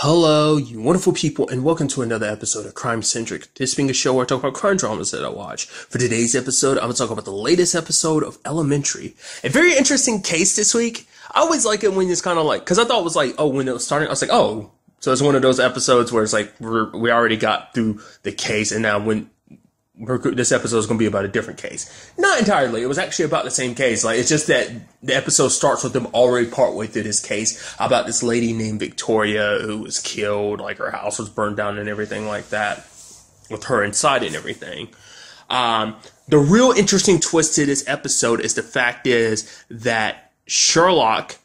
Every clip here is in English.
Hello, you wonderful people, and welcome to another episode of Crime Centric. This being a show where I talk about crime dramas that I watch. For today's episode, I'm going to talk about the latest episode of Elementary. A very interesting case this week. I always like it when it's kind of like, because I thought it was like, when it was starting, I was like, so it's one of those episodes where it's like, we already got through the case, and now this episode is going to be about a different case. Not entirely. It was actually about the same case. Like, it's just that the episode starts with them already partway through this case about this lady named Victoria who was killed. Like, her house was burned down and everything like that, with her inside and everything. The real interesting twist to this episode is the fact is that Sherlock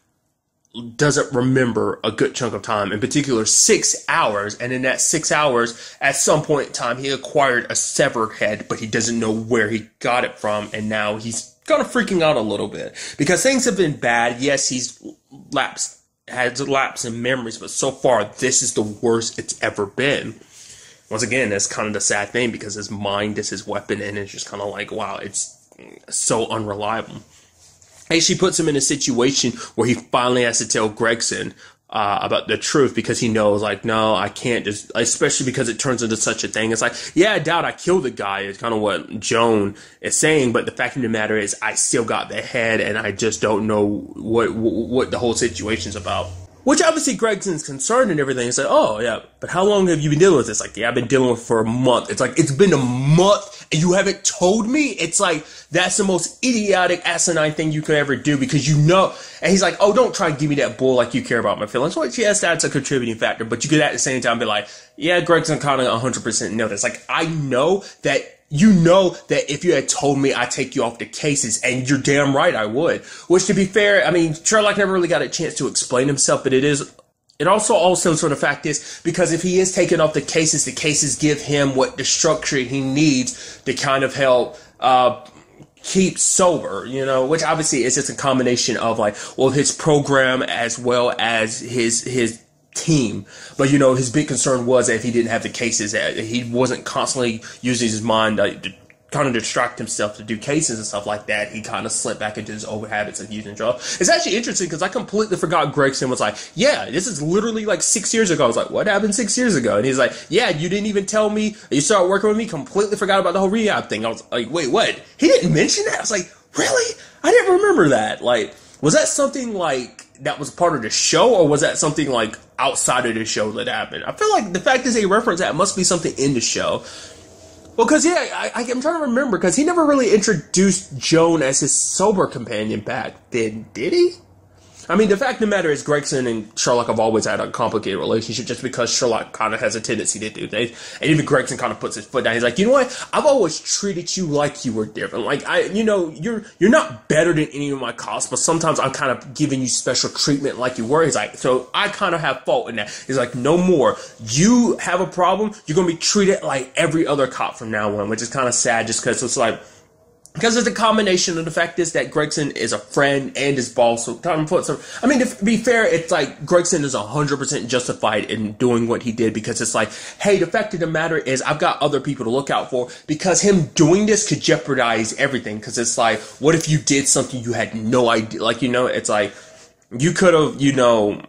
doesn't remember a good chunk of time, in particular 6 hours, and in that 6 hours, at some point in time, he acquired a severed head, but he doesn't know where he got it from, and now he's kind of freaking out a little bit, because things have been bad. Yes, he's has a lapse in memories, but so far, this is the worst it's ever been. Once again, that's kind of the sad thing, because his mind is his weapon, and it's just kind of like, wow, it's so unreliable. And she puts him in a situation where he finally has to tell Gregson about the truth, because he knows, like, no, I can't just, especially because it turns into such a thing. It's like, yeah, I doubt I killed the guy, is kind of what Joan is saying, but the fact of the matter is I still got the head, and I just don't know what the whole situation's about. Which obviously Gregson's concerned and everything. It's like, oh yeah, but how long have you been dealing with this? Like, yeah, I've been dealing with it for a month. It's like, it's been a month and you haven't told me? It's like, that's the most idiotic, asinine thing you could ever do, because you know. And he's like, oh, don't try to give me that bull like you care about my feelings. Well, yes, that's a contributing factor, but you could at the same time be like, yeah, Gregson kind of 100% know this. Like, I know that you know that if you had told me, I'd take you off the cases, and you're damn right I would. Which, to be fair, I mean, Sherlock never really got a chance to explain himself, but it also sort of fact is, because if he is taken off the cases give him what the structure he needs to kind of help keep sober, you know, which obviously is just a combination of, like, well, his program as well as his team. But, you know, his big concern was that if he didn't have the cases, that he wasn't constantly using his mind to kind of distract himself to do cases and stuff like that. He kind of slipped back into his old habits of using drugs. It's actually interesting, because I completely forgot Gregson was like, yeah, this is literally like 6 years ago. I was like, what happened 6 years ago? And he's like, yeah, you didn't even tell me you started working with me. Completely forgot about the whole rehab thing. I was like, wait, what? He didn't mention that? I was like, really? I didn't remember that. Like, was that something like that was part of the show, or was that something like outside of the show that happened? I feel like the fact is they reference that must be something in the show. Well, because, yeah, I'm trying to remember, because he never really introduced Joan as his sober companion back then, did he? I mean, the fact of the matter is Gregson and Sherlock have always had a complicated relationship, just because Sherlock kind of has a tendency to do things. And even Gregson kind of puts his foot down. He's like, you know what? I've always treated you like you were different. Like, you're not better than any of my cops, but sometimes I'm kind of giving you special treatment like you were. He's like, so I kind of have fault in that. He's like, no more. You have a problem, you're going to be treated like every other cop from now on, which is kind of sad, just because it's like, because it's a combination of the fact is that Gregson is a friend and his boss. So I mean, to be fair, it's like Gregson is 100% justified in doing what he did, because it's like, hey, the fact of the matter is I've got other people to look out for, because him doing this could jeopardize everything. Because it's like, what if you did something you had no idea? Like, you know, it's like, you could have, you know,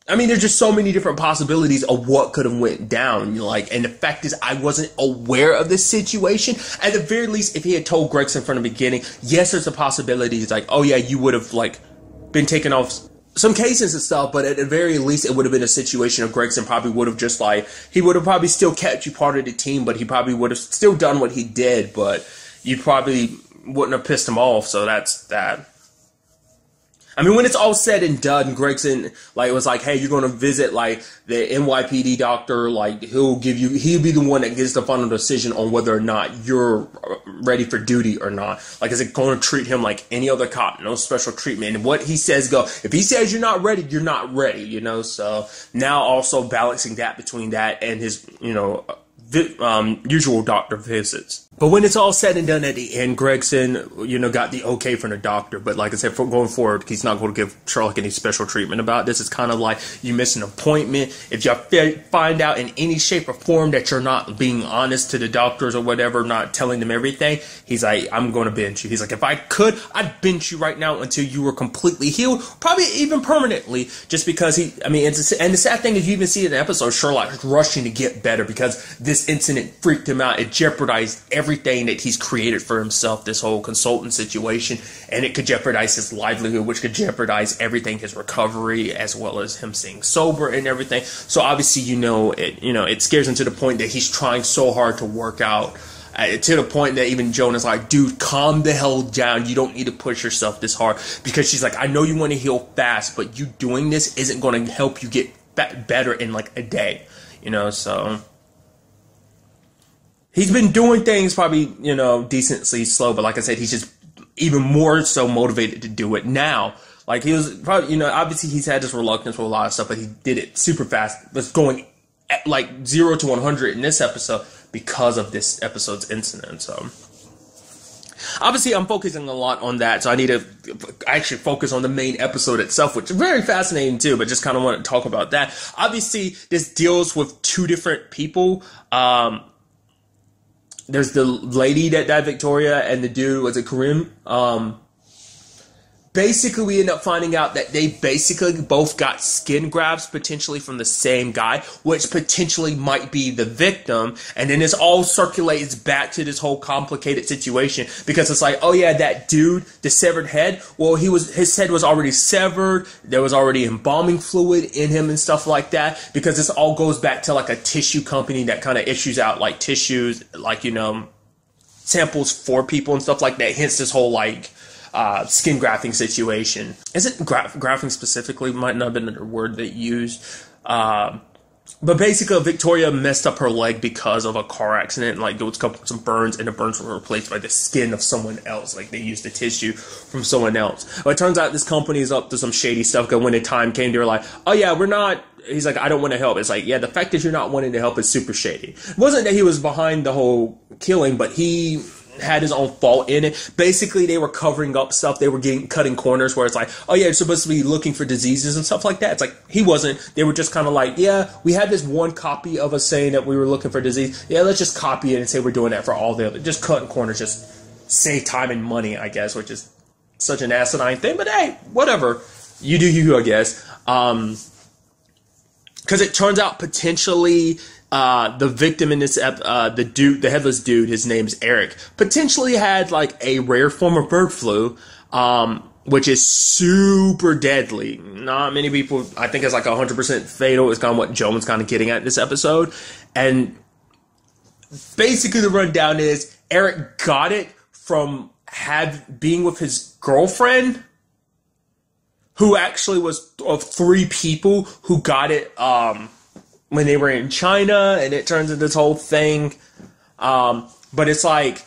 I mean, there's just so many different possibilities of what could have went down, you know, like, and the fact is I wasn't aware of this situation. At the very least, if he had told Gregson from the beginning, yes, there's a possibility. It's like, oh yeah, you would have, like, been taken off some cases and stuff, but at the very least, it would have been a situation of Gregson probably would have just, like, he would have probably still kept you part of the team, but he probably would have still done what he did, but you probably wouldn't have pissed him off, so that's that. I mean, when it's all said and done, Gregson, like, was like, hey, you're going to visit, like, the NYPD doctor, like, he'll be the one that gets the final decision on whether or not you're ready for duty or not. Like, is it going to treat him like any other cop? No special treatment. And what he says go. If he says you're not ready, you're not ready, you know? So now also balancing that between that and his, you know, usual doctor visits. But when it's all said and done at the end, Gregson, you know, got the okay from the doctor. But like I said, for going forward, he's not going to give Sherlock any special treatment about this. It's kind of like you miss an appointment. If you find out in any shape or form that you're not being honest to the doctors or whatever, not telling them everything, he's like, I'm going to bench you. He's like, if I could, I'd bench you right now until you were completely healed, probably even permanently, just because and the sad thing is you even see in the episode, Sherlock is rushing to get better because this incident freaked him out. It jeopardized everything that he's created for himself, this whole consultant situation, and it could jeopardize his livelihood, which could jeopardize everything, his recovery, as well as him staying sober and everything. So obviously, it scares him to the point that he's trying so hard to work out, to the point that even Joan is like, dude, calm the hell down. You don't need to push yourself this hard, because she's like, I know you want to heal fast, but you doing this isn't going to help you get better in like a day, so he's been doing things probably, decently slow, but like I said, he's just even more so motivated to do it now. Like he was probably, obviously he's had this reluctance with a lot of stuff, but he did it super fast. Was going at like 0 to 100 in this episode because of this episode's incident. So obviously I'm focusing a lot on that, so I need to actually focus on the main episode itself, which is very fascinating too, but just kind of want to talk about that. Obviously this deals with two different people. There's the lady that died, Victoria, and the dude, was it Karim? Basically, we end up finding out that they basically both got skin grafts, potentially from the same guy, which potentially might be the victim. And then this all circulates back to this whole complicated situation, because it's like, oh yeah, that dude, the severed head, well, his head was already severed. There was already embalming fluid in him and stuff like that, because this all goes back to like a tissue company that kind of issues out like tissues, like, samples for people and stuff like that. Hence this whole like skin grafting situation. Isn't grafting specifically might not have been the word they used. But basically Victoria messed up her leg because of a car accident. Like there was some burns, and the burns were replaced by the skin of someone else. Like they used the tissue from someone else. But it turns out this company is up to some shady stuff, because when the time came, they were like, oh yeah, we're not. He's like, I don't want to help. It's like, yeah, the fact that you're not wanting to help is super shady. It wasn't that he was behind the whole killing, but he had his own fault in it. Basically, they were covering up stuff. They were cutting corners where it's like, oh yeah, you're supposed to be looking for diseases and stuff like that. It's like, he wasn't. They were just kind of like, yeah, we had this one copy of us saying that we were looking for disease. Yeah, let's just copy it and say we're doing that for all the other. Just cutting corners, just save time and money, I guess, which is such an asinine thing. But hey, whatever. You do you, I guess. Because it turns out potentially the victim in this the headless dude, his name's Eric, potentially had like a rare form of bird flu, which is super deadly. Not many people, I think it's like 100% fatal, is kind of what Joan's kind of getting at this episode. And basically the rundown is Eric got it from being with his girlfriend, who actually was of 3 people who got it when they were in China, and it turns into this whole thing. But it's like,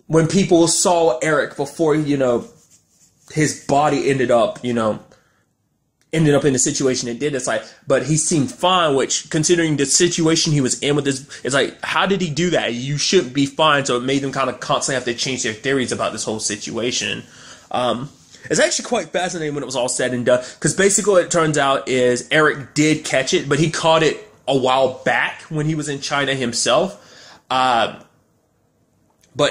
when people saw Eric before, his body ended up in the situation it did, it's like, but he seemed fine, which, considering the situation he was in with this, it's like, how did he do that? You shouldn't be fine. So it made them kind of constantly have to change their theories about this whole situation. It's actually quite fascinating when it was all said and done, because basically what it turns out is Eric did catch it, but he caught it a while back when he was in China himself. But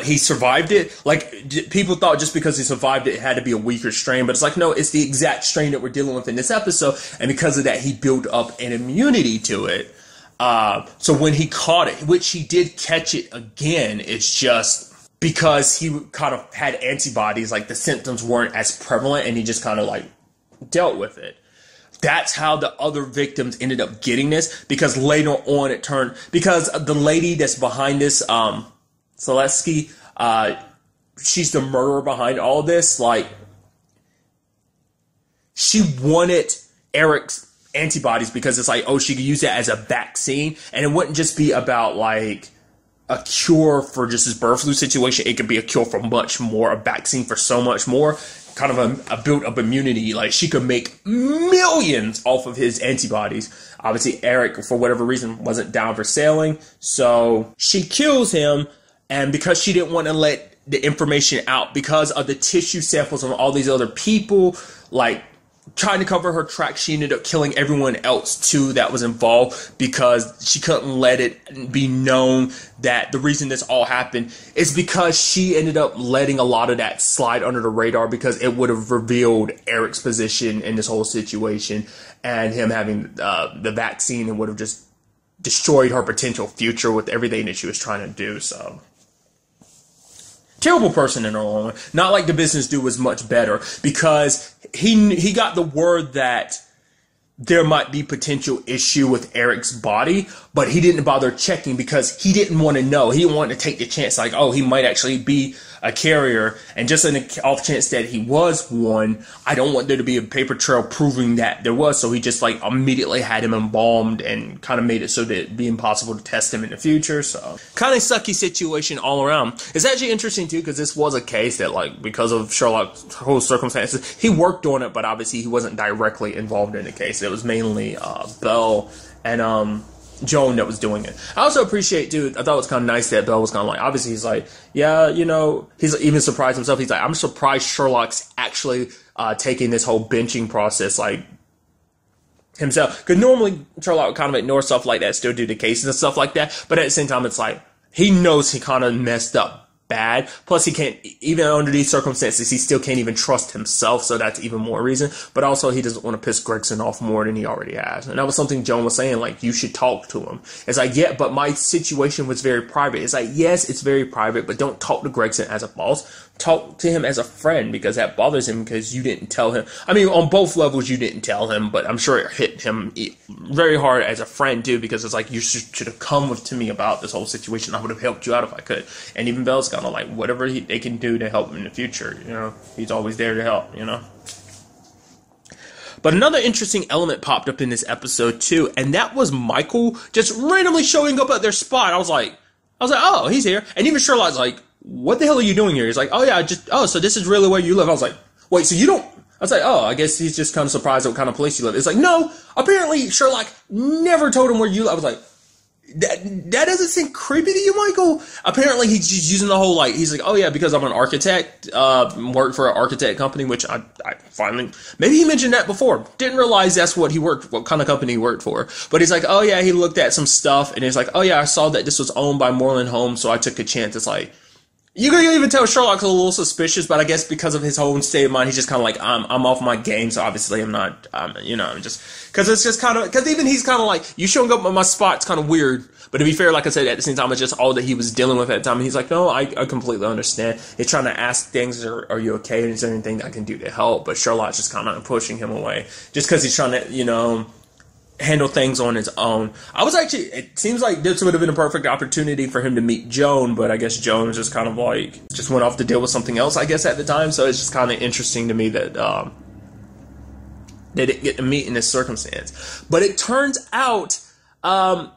he survived it. Like, people thought just because he survived it, it had to be a weaker strain, but it's like, no, it's the exact strain that we're dealing with in this episode, and because of that, he built up an immunity to it. So when he caught it, which he did catch it again, it's just because he kind of had antibodies, like the symptoms weren't as prevalent, and he just kind of like dealt with it. That's how the other victims ended up getting this, because later on it turned, because the lady that's behind this, Selesky, she's the murderer behind all this. Like, she wanted Eric's antibodies because it's like, oh, she could use that as a vaccine, and it wouldn't just be about like a cure for just this bird flu situation. It could be a cure for much more, a vaccine for so much more, kind of a built-up immunity. Like, she could make millions off of his antibodies. Obviously, Eric, for whatever reason, wasn't down for sailing, so she kills him, And because she didn't want to let the information out because of the tissue samples of all these other people, like trying to cover her tracks, she ended up killing everyone else too that was involved because she couldn't let it be known that the reason this all happened is because she ended up letting a lot of that slide under the radar because it would have revealed Eric's position in this whole situation and him having the vaccine, and would have just destroyed her potential future with everything that she was trying to do. So terrible person in her own way. Not like the business dude was much better, because he got the word that there might be potential issue with Eric's body, but he didn't bother checking because he didn't want to know. He didn't want to take the chance, like, oh, he might actually be a carrier, and just in the off chance that he was one, I don't want there to be a paper trail proving that there was. So he just like immediately had him embalmed and kind of made it so that it'd be impossible to test him in the future. So kind of sucky situation all around. It's actually interesting too, because this was a case that, like, because of Sherlock's whole circumstances, he worked on it, but obviously he wasn't directly involved in the case. It was mainly Bell and Joan that was doing it. I also appreciate, dude, I thought it was kind of nice that Bell was kind of like, obviously he's like, yeah, you know, he's even surprised himself. He's like, I'm surprised Sherlock's actually taking this whole benching process, like, himself. Because normally Sherlock would kind of ignore stuff like that, still do the cases and stuff like that. But at the same time, it's like, he knows he kind of messed up bad. Plus, he can't, even under these circumstances, he still can't even trust himself, so that's even more reason. But also, he doesn't want to piss Gregson off more than he already has. And that was something Joan was saying, like, you should talk to him. It's like, yeah, but my situation was very private. It's like, yes, it's very private, but don't talk to Gregson as a boss. Talk to him as a friend, because that bothers him because you didn't tell him. I mean, on both levels, you didn't tell him, but I'm sure it hit him very hard as a friend, too, because it's like, you should have come to me about this whole situation. I would have helped you out if I could. And even Bell's kind of like, whatever they can do to help him in the future, you know, he's always there to help, you know. But another interesting element popped up in this episode, too, and that was Michael just randomly showing up at their spot. I was like, oh, he's here. And even Sherlock's like, what the hell are you doing here? He's like, so this is really where you live. I was like, wait, so you don't... I was like, oh, I guess he's just kind of surprised what kind of place you live. It's like, no, apparently Sherlock never told him where you live. I was like, that doesn't seem creepy to you, Michael? Apparently he's just using the whole, like, he's like, oh yeah, because I'm an architect, work for an architect company, which I finally, maybe he mentioned that before. Didn't realize that's what kind of company he worked for. But he's like, oh yeah, he looked at some stuff, and he's like, oh yeah, I saw that this was owned by Moreland Homes, so I took a chance. It's like, you can even tell Sherlock's a little suspicious, but I guess because of his whole state of mind, he's just kind of like, I'm off my game, so obviously I'm not, you know, I'm just, because it's just kind of, because even he's kind of like, you showing up at my spot's kind of weird, but to be fair, like I said, at the same time, it's just all that he was dealing with at the time, and he's like, no, I completely understand. He's trying to ask things, are you okay, and is there anything I can do to help, but Sherlock's just kind of pushing him away, just because he's trying to, you know, handle things on his own. It seems like this would have been a perfect opportunity for him to meet Joan, but I guess Joan just kind of like, just went off to deal with something else, I guess, at the time, so it's just kind of interesting to me that they didn't get to meet in this circumstance. But it turns out,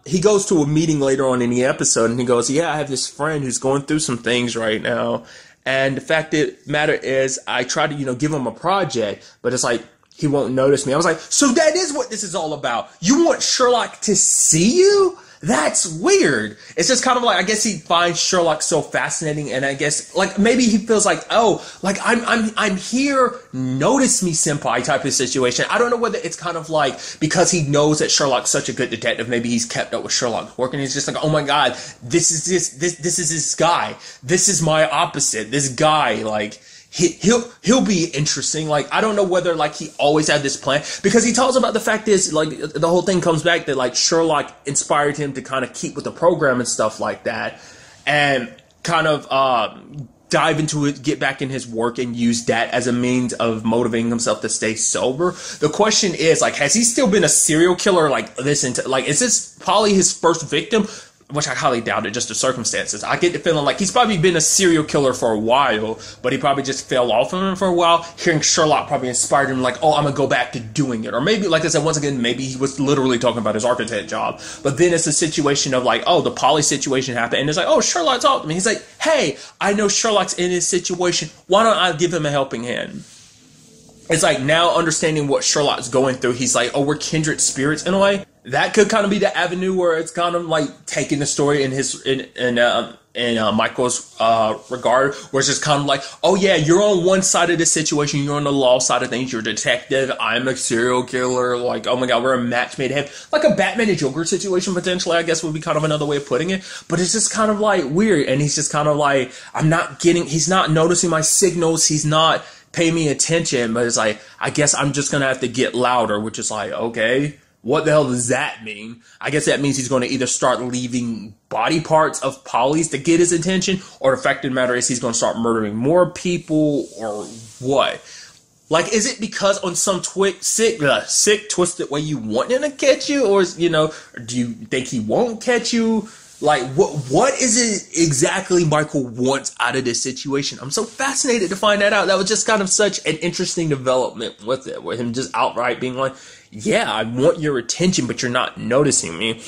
he goes to a meeting later on in the episode, and he goes, yeah, I have this friend who's going through some things right now, and the fact of the matter is, I tried to, you know, give him a project, but it's like, he won't notice me. I was like, so that is what this is all about. You want Sherlock to see you? That's weird. It's just kind of like, I guess he finds Sherlock so fascinating, and I guess, like, maybe he feels like, oh, like, I'm here, notice me, senpai type of situation. I don't know whether it's kind of like, because he knows that Sherlock's such a good detective, maybe he's kept up with Sherlock's work, and he's just like, oh my god, this is this guy. This is my opposite. This guy, like, he'll be interesting. Like, I don't know whether, like, he always had this plan, because he talks about the fact is, like, the whole thing comes back that, like, Sherlock inspired him to kind of keep with the program and stuff like that, and kind of dive into it, get back in his work, and use that as a means of motivating himself to stay sober. The question is, like, has he still been a serial killer, like, is this probably his first victim? Which I highly doubt it, just the circumstances. I get the feeling like he's probably been a serial killer for a while, but he probably just fell off of him for a while. Hearing Sherlock probably inspired him, like, oh, I'm going to go back to doing it. Or maybe, like I said, once again, maybe he was literally talking about his architect job. But then it's a situation of like, oh, the Polly situation happened, and it's like, oh, Sherlock talked to me. He's like, hey, I know Sherlock's in his situation. Why don't I give him a helping hand? It's like, now understanding what Sherlock's going through, he's like, oh, we're kindred spirits in a way. That could kind of be the avenue where it's kind of like taking the story in Michael's regard, where it's just kind of like, oh yeah, you're on one side of the situation, you're on the law side of things, you're a detective, I'm a serial killer, like, oh my god, we're a match made in heaven. Like a Batman and Joker situation, potentially, I guess would be kind of another way of putting it. But it's just kind of like weird, and he's just kind of like, he's not noticing my signals, he's not paying me attention, but it's like, I guess I'm just gonna have to get louder, which is like, okay. What the hell does that mean? I guess that means he's going to either start leaving body parts of Polly's to get his attention, or the fact of the matter is he's going to start murdering more people, or what? Like, is it because on some sick, twisted way you want him to catch you, or do you think he won't catch you? Like, what is it exactly Michael wants out of this situation? I'm so fascinated to find that out. That was just kind of such an interesting development with it, with him just outright being like, yeah, I want your attention, but you're not noticing me.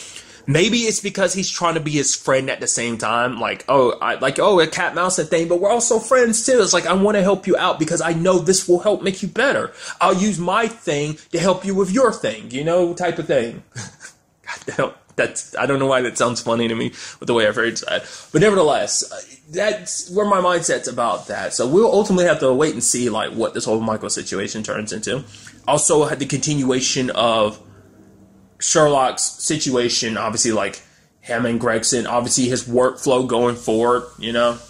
Maybe it's because he's trying to be his friend at the same time. Like, a cat mouse thing, but we're also friends too. It's like, I want to help you out because I know this will help make you better. I'll use my thing to help you with your thing, type of thing. I don't know why that sounds funny to me with the way I've heard that. But nevertheless, that's where my mindset's about that. So we'll ultimately have to wait and see like what this whole Michael situation turns into. Also had the continuation of Sherlock's situation, obviously like him and Gregson, obviously his workflow going forward, because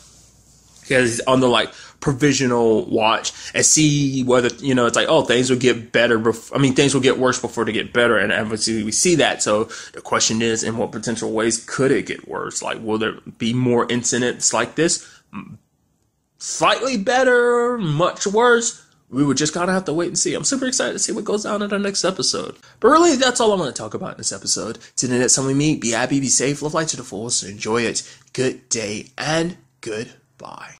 he's on the like provisional watch and see whether it's like, oh, things will get better things will get worse before they get better, and obviously we see that. So the question is, in what potential ways could it get worse? Like, will there be more incidents like this? Slightly better, much worse? We would just kind of have to wait and see. I'm super excited to see what goes down in the next episode. But really, that's all I want to talk about in this episode. Till the next time we meet, be happy, be safe, live life to the fullest, and enjoy it. Good day and goodbye.